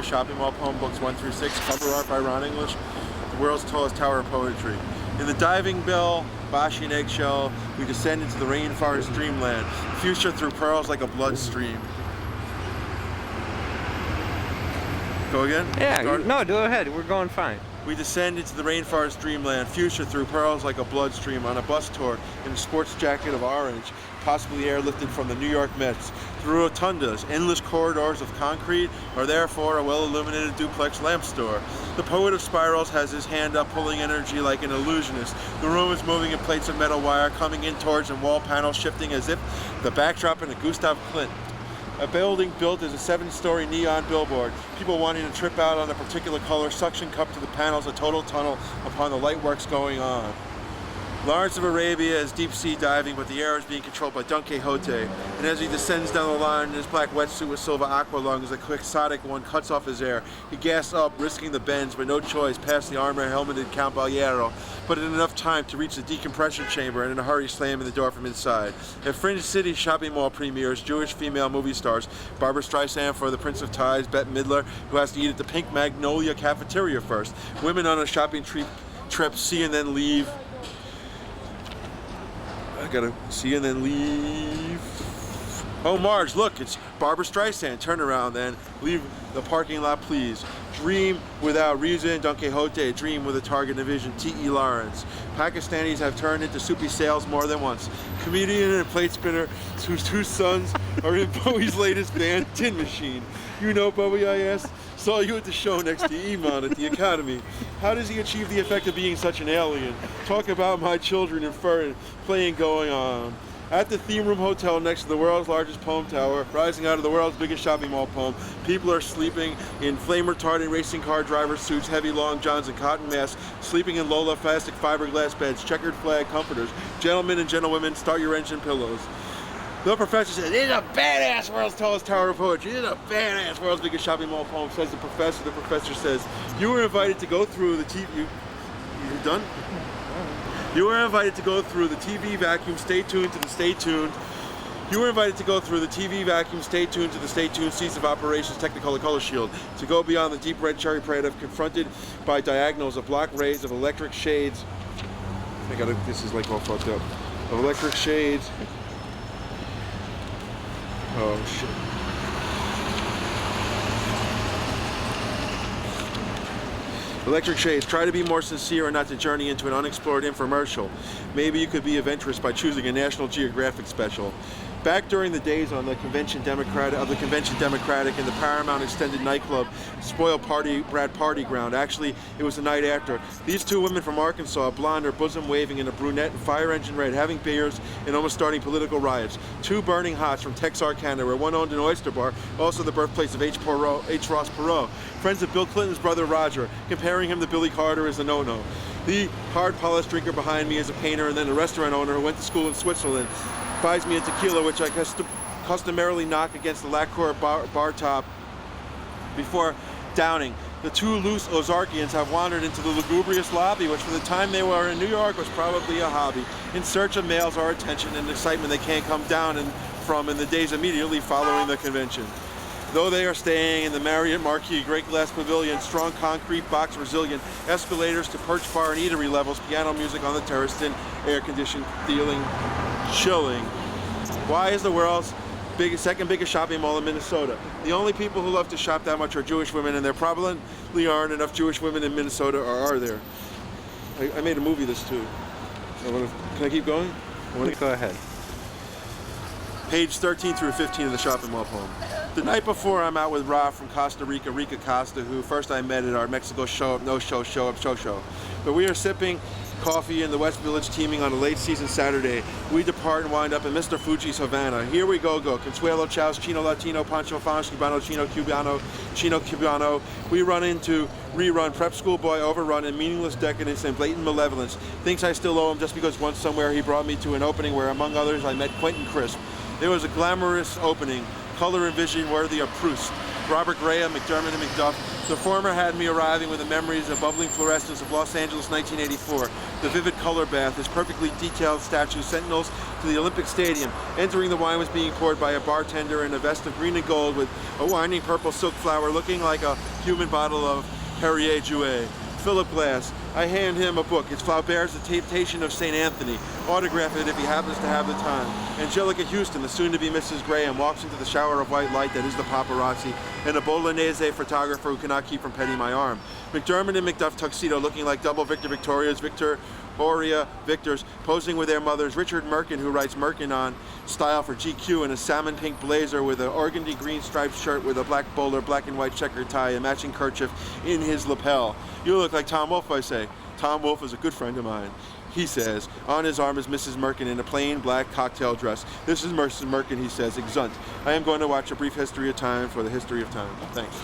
shopping mall poem books 1 through 6, cover art by Ron English, the world's tallest tower of poetry. In the diving bell, Bashi and eggshell, we descend into the rainforest dreamland, fuchsia through pearls like a bloodstream. Go again? Yeah, no, go ahead. We're going fine. We descend into the rainforest dreamland, fuchsia through pearls like a bloodstream, on a bus tour in a sports jacket of orange, possibly airlifted from the New York Mets, through rotundas, endless corridors of concrete, or therefore a well-illuminated duplex lamp store. The poet of spirals has his hand up, pulling energy like an illusionist. The room is moving in plates of metal wire, coming in towards and wall panels shifting as if the backdrop in a Gustav Klimt. A building built as a 7-story neon billboard. People wanting to trip out on a particular color, suction cup to the panels, a total tunnel upon the light works going on. Lawrence of Arabia is deep sea diving, but the air is being controlled by Don Quixote. And as he descends down the line in his black wetsuit with silver aqua lungs, a quixotic one cuts off his air. He gasps up, risking the bends, but no choice, past the armor-helmeted Count Baliero, but in enough time to reach the decompression chamber and in a hurry slamming the door from inside. At Fringe City shopping mall premieres, Jewish female movie stars, Barbara Streisand for The Prince of Tides, Bette Midler, who has to eat at the Pink Magnolia cafeteria first. Women on a shopping trip see and then leave. I gotta see and then leave. Oh, Marge, look, it's Barbara Streisand. Turn around then. Leave the parking lot, please. Dream without reason, Don Quixote. Dream with a target and vision, T.E. Lawrence. Pakistanis have turned into soupy sales more than once. Comedian and plate spinner whose 2 sons are in Bowie's latest band, Tin Machine. You know Bowie, I asked? Saw you at the show next to Iman at the Academy. How does he achieve the effect of being such an alien? Talk about my children in fur and playing going on. At the Theme Room Hotel next to the world's largest poem tower, rising out of the world's biggest shopping mall poem, people are sleeping in flame-retardant racing car driver suits, heavy long johns and cotton masks, sleeping in Lola plastic fiberglass beds, checkered flag comforters. Gentlemen and gentlewomen, start your engine pillows. The professor says, "It's a badass world's tallest tower of poetry. It's a badass world's biggest shopping mall poem," says the professor. The professor says, "You were invited to go through the TV... You done? You were invited to go through the TV vacuum. Stay tuned to the stay tuned. You were invited to go through the TV vacuum. Stay tuned to the stay tuned seats of operations Technicolor Color Shield. To go beyond the deep red cherry parade of confronted by diagonals of block rays of electric shades." This is like all fucked up. Of electric shades. Oh shit. Electric shades. Try to be more sincere and not to journey into an unexplored infomercial. Maybe you could be adventurous by choosing a National Geographic special. Back during the days on the Convention Democratic in the Paramount Extended nightclub, spoiled Brad Party ground. Actually, it was the night after. These 2 women from Arkansas, a blonde, her bosom waving, and a brunette in fire engine red, having beers and almost starting political riots. 2 burning hots from Texarkana, where one owned an oyster bar, also the birthplace of H. Ross Perot. Friends of Bill Clinton's brother Roger, comparing him to Billy Carter is a no-no. The hard-polished drinker behind me is a painter, and then a restaurant owner who went to school in Switzerland. Buys me a tequila, which I customarily knock against the lacquer bar top before downing. The 2 loose Ozarkians have wandered into the lugubrious lobby, which for the time they were in New York was probably a hobby, in search of males or attention and excitement they can't come down from in the days immediately following the convention. Though they are staying in the Marriott Marquis Great Glass Pavilion, strong concrete box resilient, escalators to perch bar and eatery levels, piano music on the terrace, thin air-conditioned, feeling chilling. Why is the world's second biggest shopping mall in Minnesota? The only people who love to shop that much are Jewish women, and there probably aren't enough Jewish women in Minnesota, or are there? I made a movie of this too. Can I keep going? Go ahead. Page 13 through 15 of the shopping mall poem. The night before, I'm out with Ra from Costa Rica, Rica Costa, who first I met at our Mexico show-up, no-show, show-up, show-show. But we are sipping coffee in the West Village teaming on a late season Saturday. We depart and wind up in Mr. Fuji's Havana. Here we go. Consuelo Chow's Chino Latino, Pancho Fans, Cubano, Chino Cubano. We run into rerun, prep schoolboy, overrun, and meaningless decadence and blatant malevolence. Thinks I still owe him just because once somewhere he brought me to an opening where, among others, I met Quentin Crisp. There was a glamorous opening, color and vision worthy of Proust. Robert Graham, McDermott, and McDuff The former had me arriving with the memories of bubbling fluorescence of Los Angeles 1984, the vivid color bath, his perfectly detailed statues, sentinels to the Olympic Stadium. Entering the wine was being poured by a bartender in a vest of green and gold with a winding purple silk flower looking like a human bottle of Perrier Jouet. Philip Glass. I hand him a book. It's Flaubert's The Temptation of St. Anthony. Autograph it if he happens to have the time. Angelica Houston, the soon-to-be Mrs. Graham, walks into the shower of white light that is the paparazzi, and a Bolognese photographer who cannot keep from petting my arm. McDermott and McDuff tuxedo looking like double Victor Victorias, Victors, posing with their mothers. Richard Merkin, who writes Merkin on Style for GQ, in a salmon pink blazer with an organdy green striped shirt with a black bowler, black and white checkered tie, a matching kerchief in his lapel. You look like Tom Wolfe, I say. Tom Wolfe is a good friend of mine. He says, on his arm is Mrs. Merkin in a plain black cocktail dress. This is Mrs. Merkin, he says, exunt. I am going to watch A Brief History of Time for the history of time. Thanks.